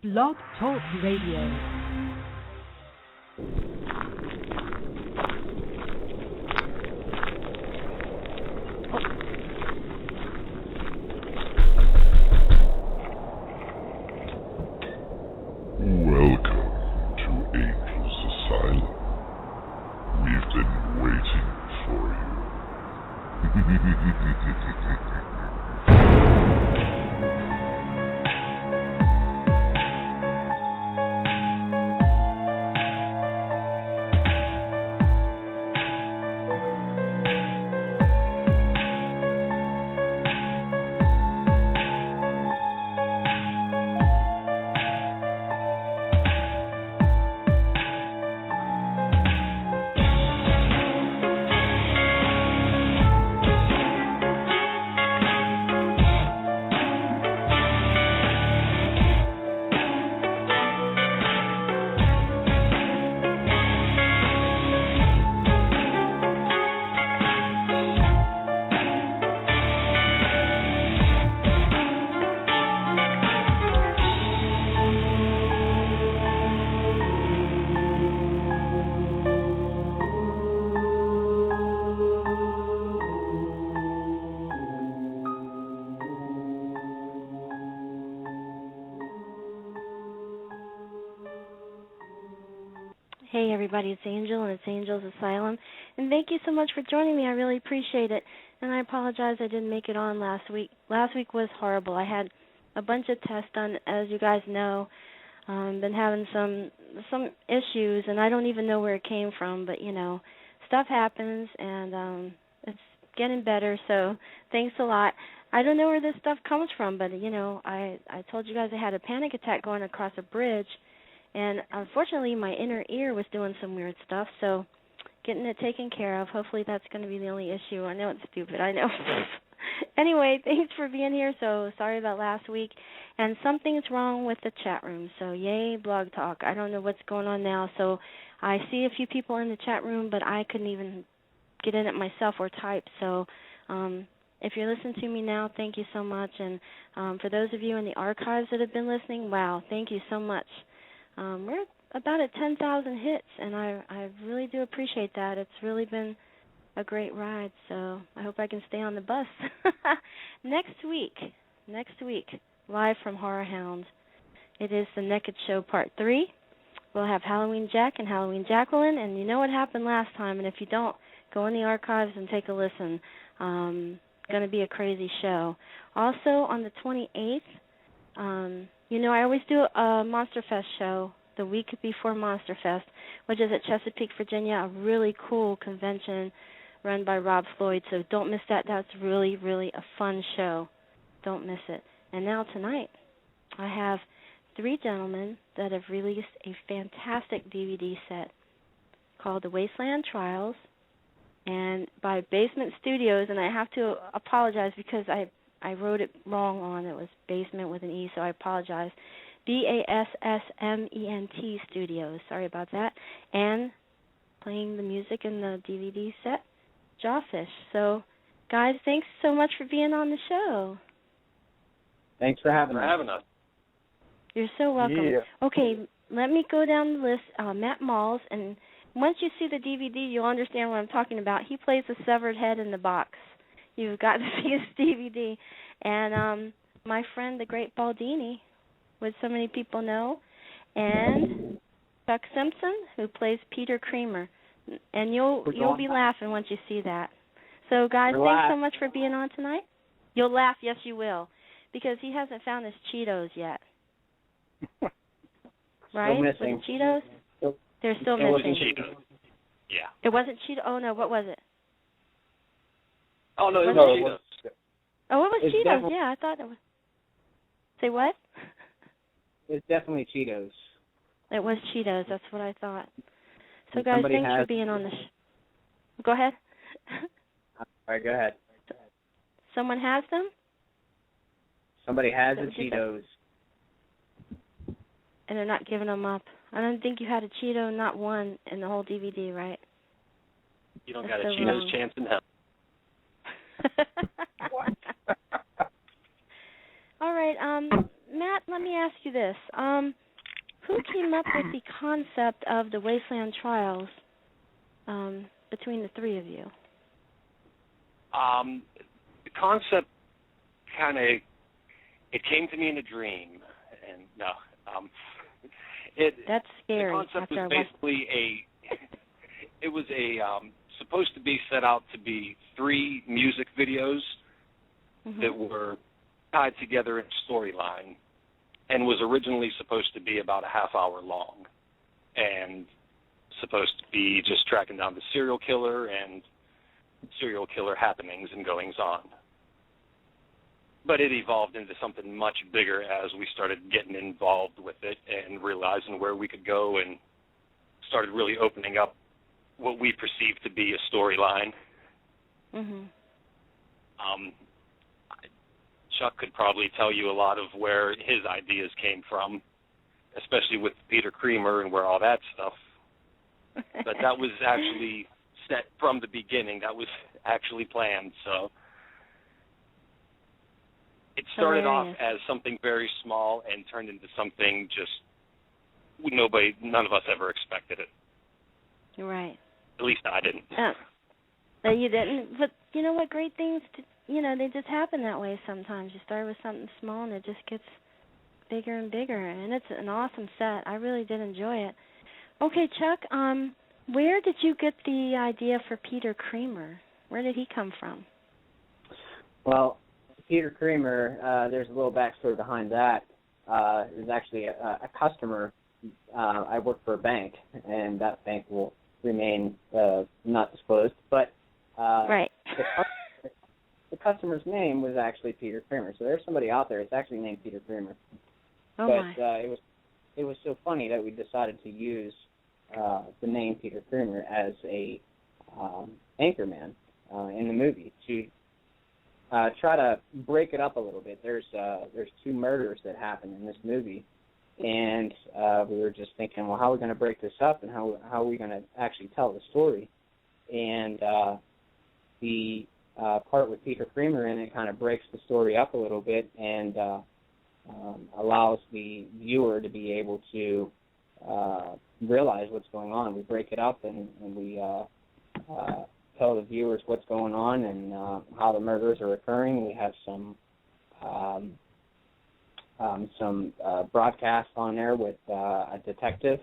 Blog Talk Radio. Welcome to Angel's Asylum. We've been waiting for you. Hey everybody, it's Angel and it's Angel's Asylum, and thank you so much for joining me. I really appreciate it, and I apologize I didn't make it on last week. Last week was horrible. I had a bunch of tests done, as you guys know. Been having some issues, and I don't even know where it came from, but you know, stuff happens, and it's getting better, so thanks a lot. I don't know where this stuff comes from, but you know, I told you guys I had a panic attack going across a bridge. And unfortunately, my inner ear was doing some weird stuff, so getting it taken care of. Hopefully that's going to be the only issue. I know it's stupid, I know. Anyway, thanks for being here. So sorry about last week. And something's wrong with the chat room, so yay, Blog Talk. I don't know what's going on now. So I see a few people in the chat room, but I couldn't even get in it myself or type. So if you're listening to me now, thank you so much. And for those of you in the archives that have been listening, wow, thank you so much. We're about at 10,000 hits, and I really do appreciate that. It's really been a great ride, so I hope I can stay on the bus. Next week, live from Horror Hound, it is the Naked Show Part 3. We'll have Halloween Jack and Halloween Jacqueline, and you know what happened last time, and if you don't, go in the archives and take a listen. Going to be a crazy show. Also, on the 28th, you know, I always do a Monster Fest show the week before Monster Fest, which is at Chesapeake, Virginia, a really cool convention run by Rob Floyd, so don't miss that. That's really, really a fun show. Don't miss it. And now tonight, I have 3 gentlemen that have released a fantastic DVD set called The Wasteland Trials, and by Basement Studios, and I have to apologize because I wrote it wrong on. It was basement with an E, so I apologize. BASSMENT Studios. Sorry about that. And playing the music in the DVD set, Jawfish. So, guys, thanks so much for being on the show. Thanks for having us. You're so welcome. Yeah. Okay, let me go down the list. Matt Malls, and once you see the DVD, you'll understand what I'm talking about. He plays the severed head in the box. You've got to see his DVD. And my friend, the great Baldini, which so many people know, and Chuck Simpson, who plays Peter Creamer. And you'll be laughing once you see that. So, guys, thanks so much for being on tonight. You'll laugh, yes, you will, because he hasn't found his Cheetos yet. Right? Still missing. Was it Cheetos? They're still missing. missing. It wasn't Cheetos. Yeah. It wasn't Cheetos? Oh, no, what was it? Oh, no, it was Cheetos. Oh, it was It's Cheetos. Yeah, I thought it was. Say what? It's definitely Cheetos. It was Cheetos. That's what I thought. So, guys, thanks for being on the show. Go ahead. All right, go ahead. Someone has them? Somebody has the Cheetos. And they're not giving them up. I don't think you had a Cheeto, not one, in the whole DVD, right? You don't got a Cheetos chance in hell. All right, Matt, let let me ask you this. Who came up with the concept of the Wasteland trials between the three of you? The concept it came to me in a dream, and That's scary. The concept was basically it was supposed to be set out to be 3 music videos that were tied together in a storyline, and was originally supposed to be about a half hour long, and supposed to be just tracking down the serial killer and serial killer happenings and goings on. But it evolved into something much bigger as we started getting involved with it and realizing where we could go, and started really opening up what we perceived to be a storyline. Chuck could probably tell you a lot of where his ideas came from, especially with Peter Creamer and where all that stuff. But that was actually set from the beginning. That was actually planned. So it started off as something very small and turned into something just none of us ever expected it. Right. At least I didn't. You didn't, but you know what? Great things, they just happen that way sometimes. You start with something small and it just gets bigger and bigger, and it's an awesome set. I really did enjoy it. Okay, Chuck, where did you get the idea for Peter Creamer? Where did he come from? Well, Peter Creamer, there's a little backstory behind that. It was actually a customer. I work for a bank, and that bank will remain not disclosed, but right. The customer's name was actually Peter Creamer. So there's somebody out there that's actually named Peter Creamer. Oh, but it was so funny that we decided to use the name Peter Creamer as a anchorman in the movie to try to break it up a little bit. There's 2 murders that happen in this movie, and we were just thinking, well, how are we going to break this up, and how are we going to actually tell the story? And the part with Peter Creamer in it kind of breaks the story up a little bit and allows the viewer to be able to realize what's going on. We break it up and we tell the viewers what's going on and how the murders are occurring. We have some broadcasts on there with a detective.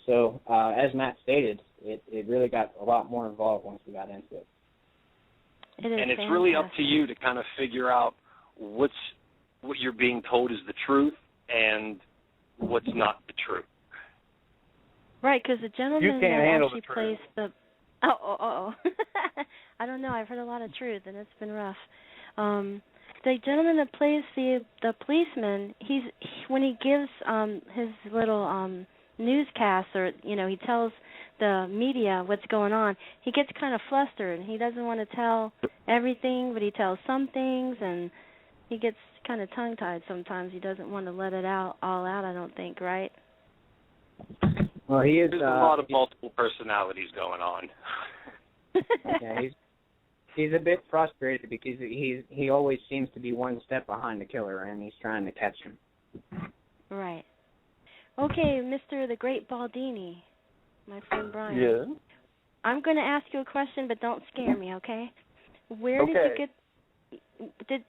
So as Matt stated, it really got a lot more involved once we got into it. And it's really up to you to kind of figure out what you're being told is the truth and what's not the truth. Right, because the gentleman that actually plays the... Oh. I don't know. I've heard a lot of truth, and it's been rough. The gentleman that plays the policeman, when he gives his little newscast, or he tells the media what's going on, he gets kind of flustered. He doesn't want to tell everything, but he tells some things, and he gets kind of tongue-tied sometimes. He doesn't want to let it all out, I don't think, right? Well, there's a lot of multiple personalities going on. Yeah, he's a bit frustrated because he always seems to be one step behind the killer, and he's trying to catch him. Right. Okay, Mr. the Great Baldini, my friend Brian. Yeah. I'm going to ask you a question, but don't scare me, okay? Where did you get?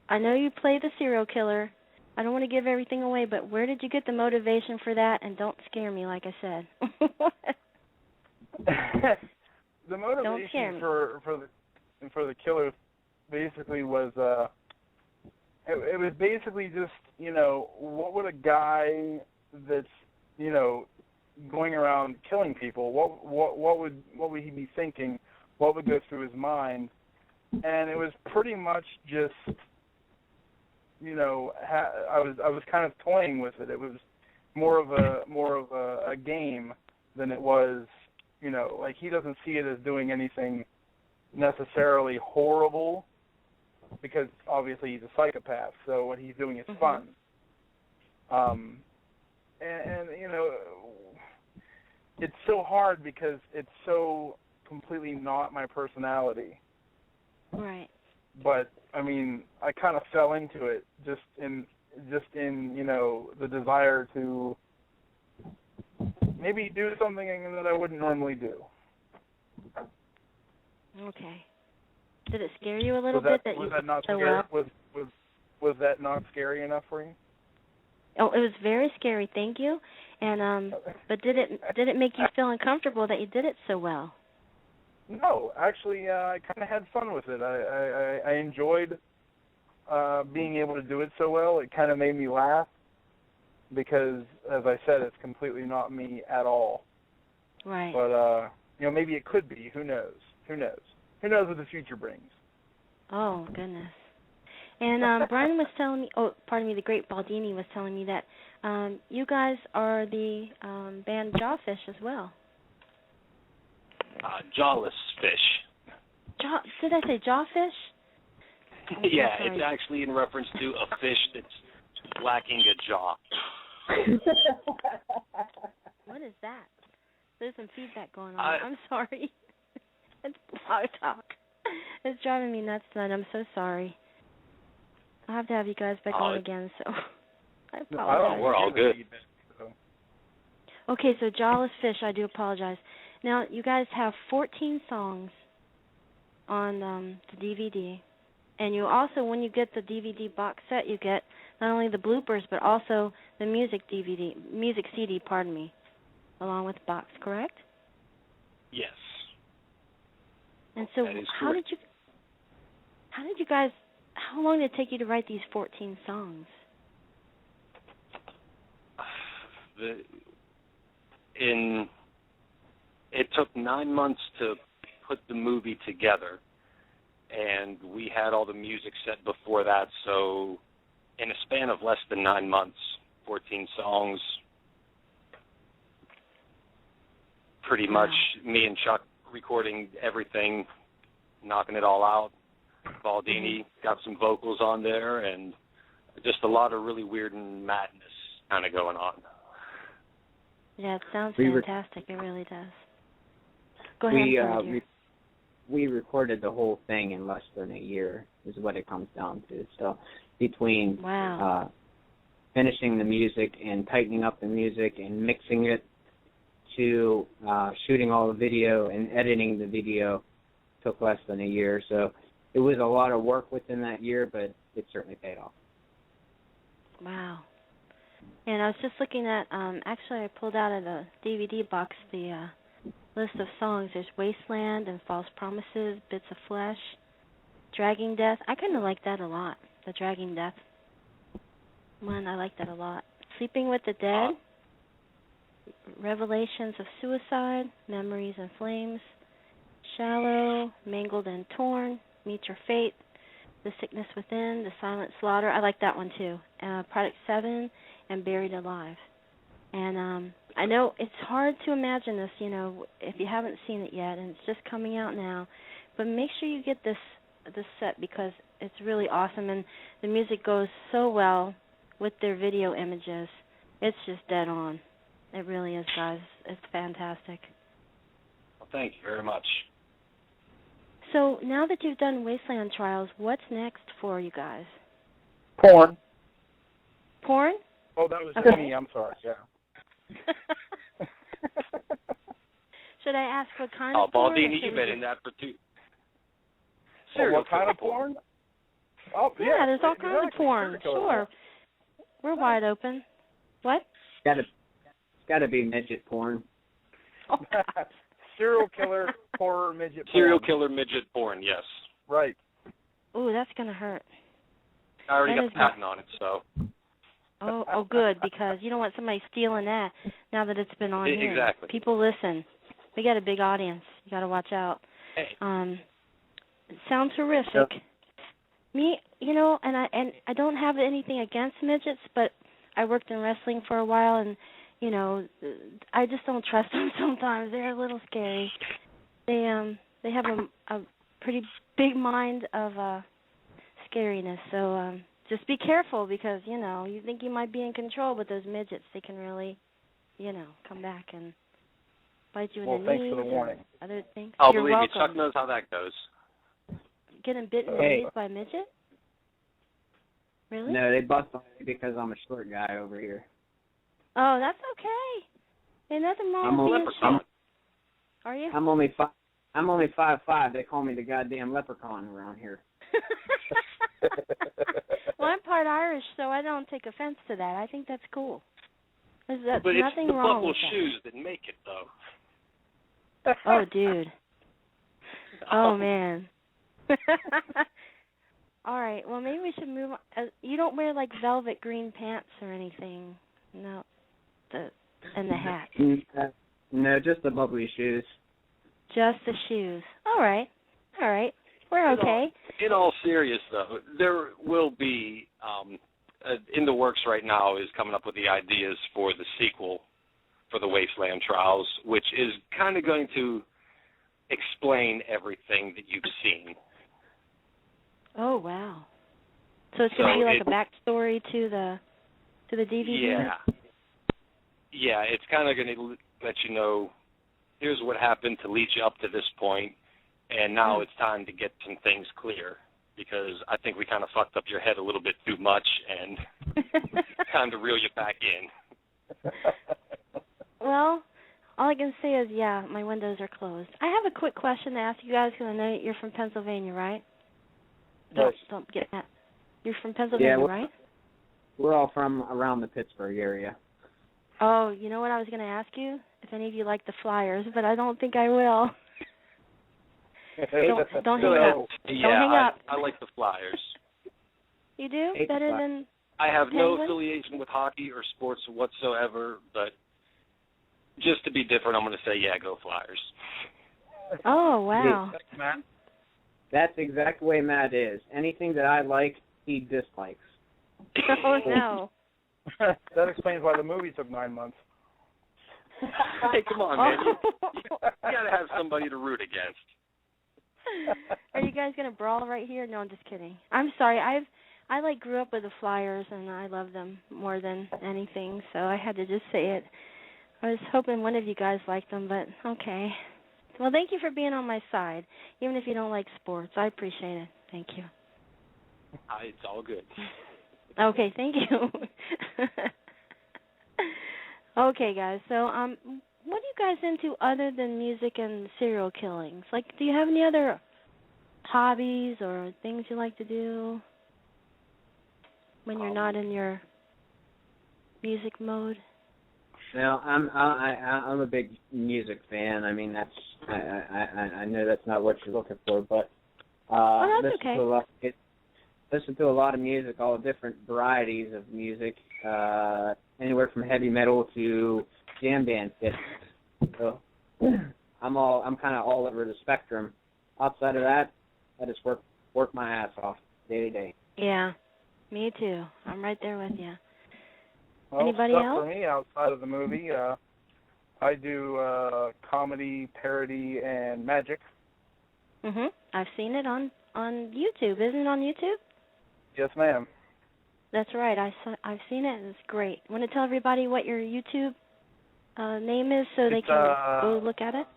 I know you play the serial killer. I don't want to give everything away, but where did you get the motivation for that? And don't scare me, like I said. The motivation for the killer basically was it was basically just what would a guy that's going around killing people, what would he be thinking, what would go through his mind, and it was pretty much just I was kind of toying with it. It was more of a game than it was, like he doesn't see it as doing anything necessarily horrible because obviously he's a psychopath. So what he's doing is fun. And it's so hard because it's so completely not my personality. Right. But I mean, I kind of fell into it just in just in, the desire to maybe do something that I wouldn't normally do. Okay. Did it scare you a little bit that you was that not so scary? well? Was that not scary enough for you? Oh, it was very scary. Thank you. And but did it make you feel uncomfortable that you did it so well? No, actually, I kind of had fun with it. I enjoyed being able to do it so well. It kind of made me laugh because, as I said, it's completely not me at all. Right. But maybe it could be. Who knows? Who knows? Who knows what the future brings? Oh goodness. And Brian was telling me, the great Baldini was telling me that you guys are the band Jawfish as well. Jawless fish. Did I say Jawfish? Yeah, it's actually in reference to a fish that's lacking a jaw. What is that? There's some feedback going on. I'm sorry. It's blog talk. It's driving me nuts tonight. I'm so sorry. I'll have to have you guys back on again, so I apologize. We're all good. Okay, so Jawless Fish, I do apologize. Now, you guys have 14 songs on the DVD, and you also, when you get the DVD box set, you get not only the bloopers, but also the music CD, along with the box, correct? Yes. And so how did you guys, how long did it take you to write these 14 songs? It took 9 months to put the movie together, and we had all the music set before that, so in a span of less than 9 months, 14 songs, pretty much me and Chuck recording everything, knocking it all out. Baldini got some vocals on there, and just a lot of really weird and madness kind of going on. Yeah, it sounds fantastic. It really does. Go ahead. We recorded the whole thing in less than a year, is what it comes down to. So between finishing the music and tightening up the music and mixing it to shooting all the video and editing the video took less than a year. So it was a lot of work within that year, but it certainly paid off. Wow. And I was just looking at, actually I pulled out of the DVD box the list of songs. There's Wasteland and False Promises, Bits of Flesh, Dragging Death. I kind of like that a lot, the Dragging Death one. I like that a lot. Sleeping with the Dead, Revelations of Suicide, Memories and Flames, Shallow, Mangled and Torn, Meet Your Fate, The Sickness Within, The Silent Slaughter. I like that one too. Product 7 and Buried Alive. And I know it's hard to imagine this, if you haven't seen it yet, and it's just coming out now. But make sure you get this set because it's really awesome, and the music goes so well with their video images. It's just dead on. It really is, guys. It's fantastic. Well, thank you very much. So now that you've done Wasteland Trials, what's next for you guys? Porn. Porn? Oh, that was me. I'm sorry. Yeah. Should I ask what kind of porn? Baldini, you've been in that for two. What kind of porn? Oh, yeah, there's all kinds of porn. Sure. We're wide open. What? It's gotta be midget porn. Serial killer, horror, midget porn. Serial killer, midget porn, yes. Right. Ooh, that's going to hurt. I already got the patent on it, so. Oh, good, because you don't want somebody stealing that now that it's been on here. Exactly. People listen. We got a big audience. You got to watch out. Hey. It sounds horrific. Yep. Me, and I don't have anything against midgets, but I worked in wrestling for a while, and I just don't trust them sometimes. They're a little scary. They have a pretty big mind of scariness. So just be careful because you think you might be in control, but those midgets, they can really come back and bite you in the knees. Well, thanks for the warning. Other things. Oh, You're believe welcome. me, Chuck knows how that goes. Getting bitten in the knees by a midget? Really? No, they bust on me because I'm a short guy over here. Oh, that's okay. There's nothing wrong with being short. Are you? I'm only 5'5". They call me the goddamn leprechaun around here. Well, I'm part Irish, so I don't take offense to that. I think that's cool. There's but nothing it's the wrong buckle with that. shoes that make it, though. Oh, dude. Oh, man. All right. Well, maybe we should move on. You don't wear, like, velvet green pants or anything. No. And the hat. No, just the bubbly shoes. Just the shoes. All right. We're okay. In all seriousness, though, there will be, in the works right now, is coming up with the ideas for the sequel for the Wasteland Trials, which is kind of going to explain everything that you've seen. Oh, wow. So it's going to be like a backstory to the DVD? Yeah, it's kind of going to let you know, here's what happened to lead you up to this point, and now it's time to get some things clear, because I think we kind of fucked up your head a little bit too much, and time to reel you back in. Well, all I can say is, yeah, my windows are closed. I have a quick question to ask you guys, because I know you're from Pennsylvania, right? Don't get that. You're from Pennsylvania, right? We're all from around the Pittsburgh area. Oh, you know what I was going to ask you? If any of you like the Flyers, but I don't think I will. Don't hang up. Yeah, don't hang up. I like the Flyers. You do? Better than I have no Penguins? affiliation with hockey or sports whatsoever, but just to be different, I'm going to say, yeah, go Flyers. Oh, wow. Matt? That's the exact way Matt is. Anything that I like, he dislikes. Oh, no. That explains why the movie took 9 months. Hey, come on, man. You got to have somebody to root against. Are you guys going to brawl right here? No, I'm just kidding. I'm sorry. I grew up with the Flyers, and I love them more than anything, so I had to just say it. I was hoping one of you guys liked them, but okay. Well, thank you for being on my side, even if you don't like sports. I appreciate it. Thank you. It's all good. Okay, thank you. Okay, guys. So, what are you guys into other than music and serial killings? Like, do you have any other hobbies or things you like to do when you're not in your music mode? No, I'm a big music fan. I mean, that's I know that's not what you're looking for, but that's okay. Listen to a lot of music, all different varieties of music, anywhere from heavy metal to jam band hits. So I'm kind of all over the spectrum. Outside of that, I just work my ass off day to day. Yeah, me too. I'm right there with you. Well, Anybody stuff else? For me, outside of the movie, I do comedy, parody, and magic. I've seen it on YouTube. Isn't it on YouTube? Yes, ma'am. That's right. I've seen it. It's great. Want to tell everybody what your YouTube name is so they can go look at it?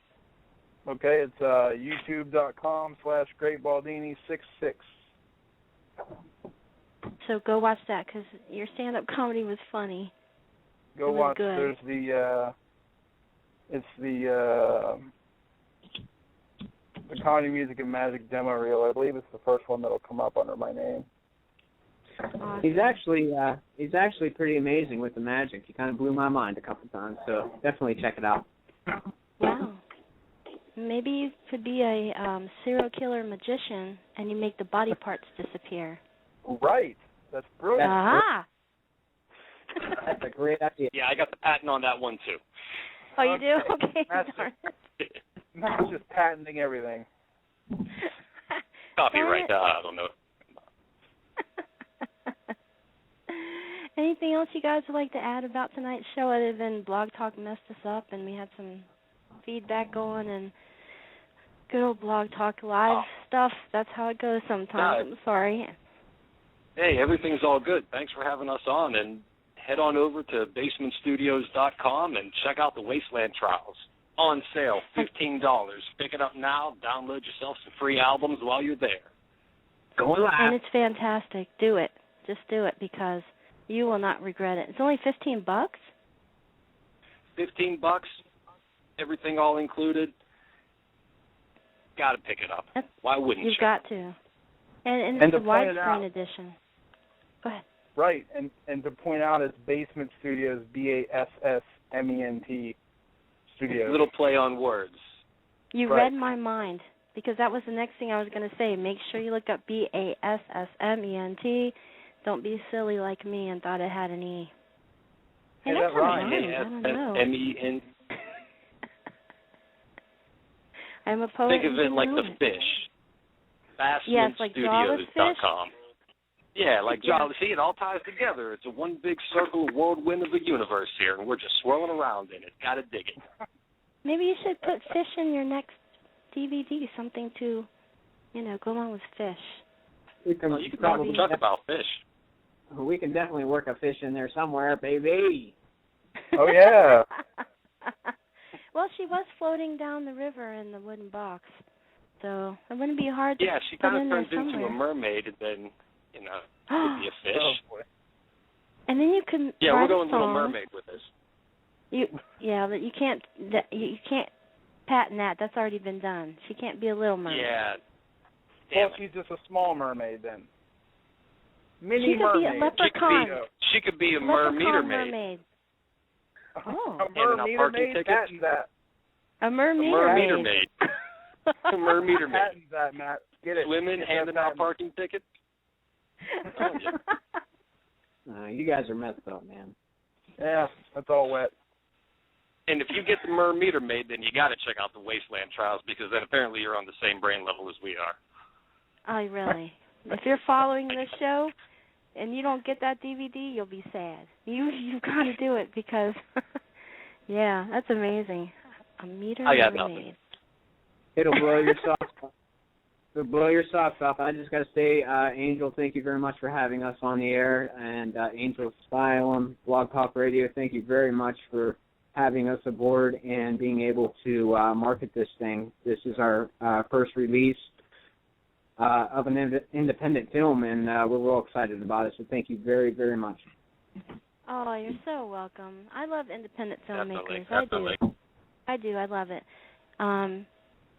Okay, it's youtube.com/GreatBaldini66. So go watch that because your stand-up comedy was funny. Go watch. Good. There's the comedy, music, and magic demo reel. I believe it's the first one that'll come up under my name. Awesome. He's actually pretty amazing with the magic. He kind of blew my mind a couple times, so definitely check it out. Wow. Maybe you could be a serial killer magician and you make the body parts disappear. Right. That's brilliant. Aha! That's a great idea. Yeah, I got the patent on that one, too. Oh, you do? Okay. Matt's just patenting everything. Copyright, I don't know. Anything else you guys would like to add about tonight's show other than Blog Talk messed us up and we had some feedback going and good old Blog Talk live stuff? That's how it goes sometimes. I'm sorry. Hey, everything's all good. Thanks for having us on, and head on over to basementstudios.com and check out the Wasteland Trials. On sale, $15. Pick it up now. Download yourself some free albums while you're there. Going live. And it's fantastic. Do it. Just do it because you will not regret it. It's only $15. $15, everything all included. Got to pick it up. Why wouldn't you? You've got to. And it's a widescreen edition. Go ahead. Right, and to point out, it's Basement Studios, BASSMENT Studios. Little play on words. You read my mind, because that was the next thing I was going to say. Make sure you look up BASSMENT. Don't be silly like me and thought it had an E. Hey, that's right. BASSMENT. I'm a poet. Think of it like the fish. BassmanStudios.com. Yeah, like Jolly. See, it all ties together. It's a one big circle whirlwind of the universe here, and we're just swirling around in it. Gotta dig it. Maybe you should put fish in your next DVD, something to, go along with fish. You can probably talk about fish. We can definitely work a fish in there somewhere, baby. Oh, yeah. Well, she was floating down the river in the wooden box, so it wouldn't be hard to she put kind of in there turns somewhere. into a mermaid, and then, could be a fish. Oh, boy. And then you can we're going Little Mermaid with this. But you can't patent that. That's already been done. She can't be a little mermaid. Yeah. Well, she's just a small mermaid then. She could be a leprechaun. She could be a mermaid. Oh. A mermeter maid? Patent that. A mermeter maid. A mermeter maid. Patent that, Matt. Get it. Women handing out parking tickets. You guys are messed up, man. Yeah, that's all wet. And if you get the mermeter maid, then you got to check out the Wasteland trials, because then apparently you're on the same brain level as we are. Oh, really? If you're following this show and you don't get that DVD, you'll be sad. You've got to do it because, that's amazing. A meter mermaid. It'll blow your socks off. It'll blow your socks off. I just got to say, Angel, thank you very much for having us on the air, and Angel Asylum, Blog Talk Radio, thank you very much for having us aboard and being able to market this thing. This is our first release of an independent film, and we're real excited about it, so thank you very, very much. Oh, you're so welcome. I love independent filmmakers. Definitely. I do. I love it.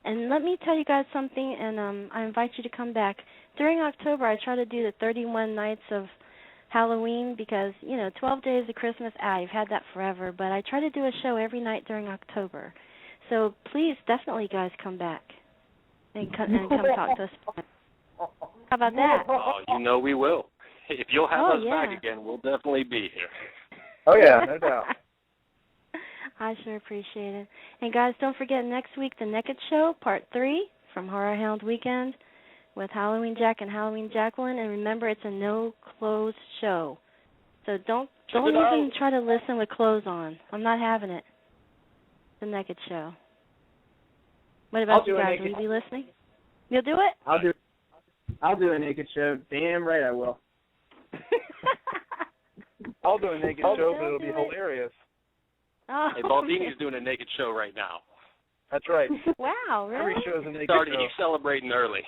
And let me tell you guys something, and I invite you to come back. During October, I try to do the 31 nights of Halloween because, 12 days of Christmas, you've had that forever, but I try to do a show every night during October. So please, definitely, guys, come back and come talk to us. How about that? Oh, we will. If you'll have us back again, we'll definitely be here. Oh, yeah, no doubt. I sure appreciate it. And, guys, don't forget next week, The Naked Show, Part 3 from Horror Hound Weekend with Halloween Jack and Halloween Jacqueline. And remember, it's a no-clothes show. So don't even try to listen with clothes on. I'm not having it. The Naked Show. What about you guys? Will you be listening? You'll do it? I'll do a naked show. Damn right I will. I'll do a naked show, but it'll be hilarious. Oh, hey, Baldini's doing a naked show right now. That's right. Wow, really? Every show's a naked show. He's celebrating early.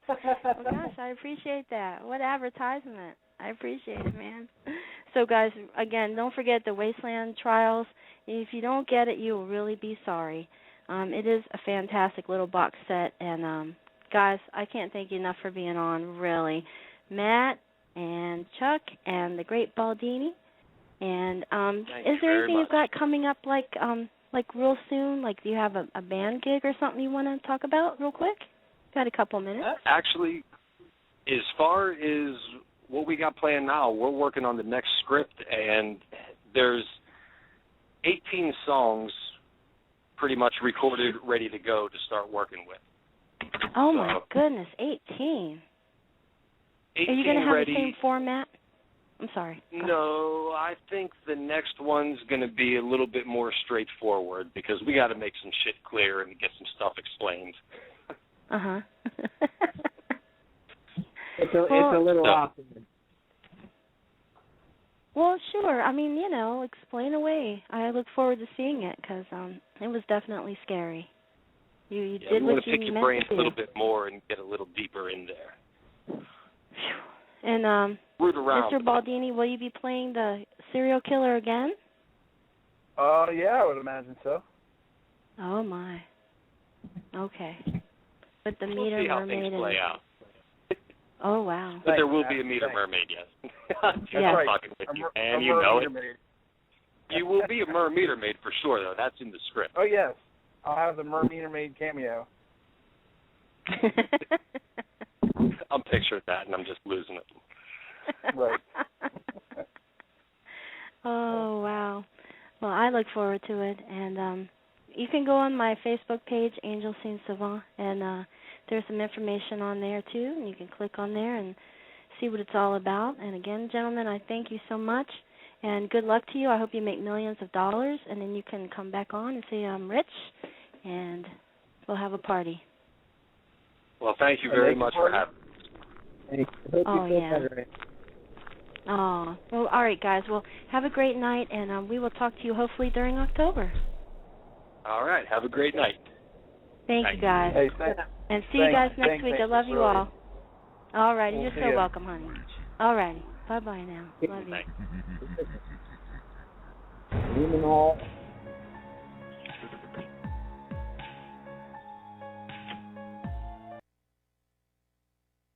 Well, gosh, I appreciate that. What advertisement. I appreciate it, man. So, guys, again, don't forget the Wasteland trials. If you don't get it, you will really be sorry. It is a fantastic little box set. And, guys, I can't thank you enough for being on, really. Matt and Chuck and the great Baldini. And is there anything you've got coming up like real soon? Like, do you have a band gig or something you want to talk about real quick? Got a couple minutes. Actually, as far as what we got planned now, we're working on the next script, and there's 18 songs pretty much recorded, ready to go to start working with. Oh, my goodness, 18. Are you going to have the same format? I'm sorry. No, I think the next one's going to be a little bit more straightforward because we got to make some shit clear and get some stuff explained. Uh-huh. It's a little awkward. Well, sure. I mean, explain away. I look forward to seeing it because it was definitely scary. You did what you meant to do. I want to pick your brains a little bit more and get a little deeper in there. And root around. Mr. Baldini, will you be playing the serial killer again? Yeah, I would imagine so. Oh my. Okay. With the We'll meter see how mermaid things play out. Oh wow. But there will be a meter mermaid, yes. Yeah. Right. Talking with you, and you know it. Maid. You will be a meter maid for sure, though. That's in the script. Oh yes, I'll have the meter maid cameo. I'm picturing that, and I'm just losing it. Right. Oh wow. Well, I look forward to it, and you can go on my Facebook page, Angel Saint Savant, and there's some information on there too, and you can click on there and see what it's all about. And again, gentlemen, I thank you so much, and good luck to you. I hope you make millions of dollars, and then you can come back on and say I'm rich, and we'll have a party. Well, thank you very much for having me. Oh yeah. Oh, well, all right, guys. Well, have a great night, and we will talk to you hopefully during October. All right. Have a great night. Thank you, guys. Hey, and see you guys next week. I love you all. All right. You're so welcome, honey. All righty. Bye-bye now. Love you. All.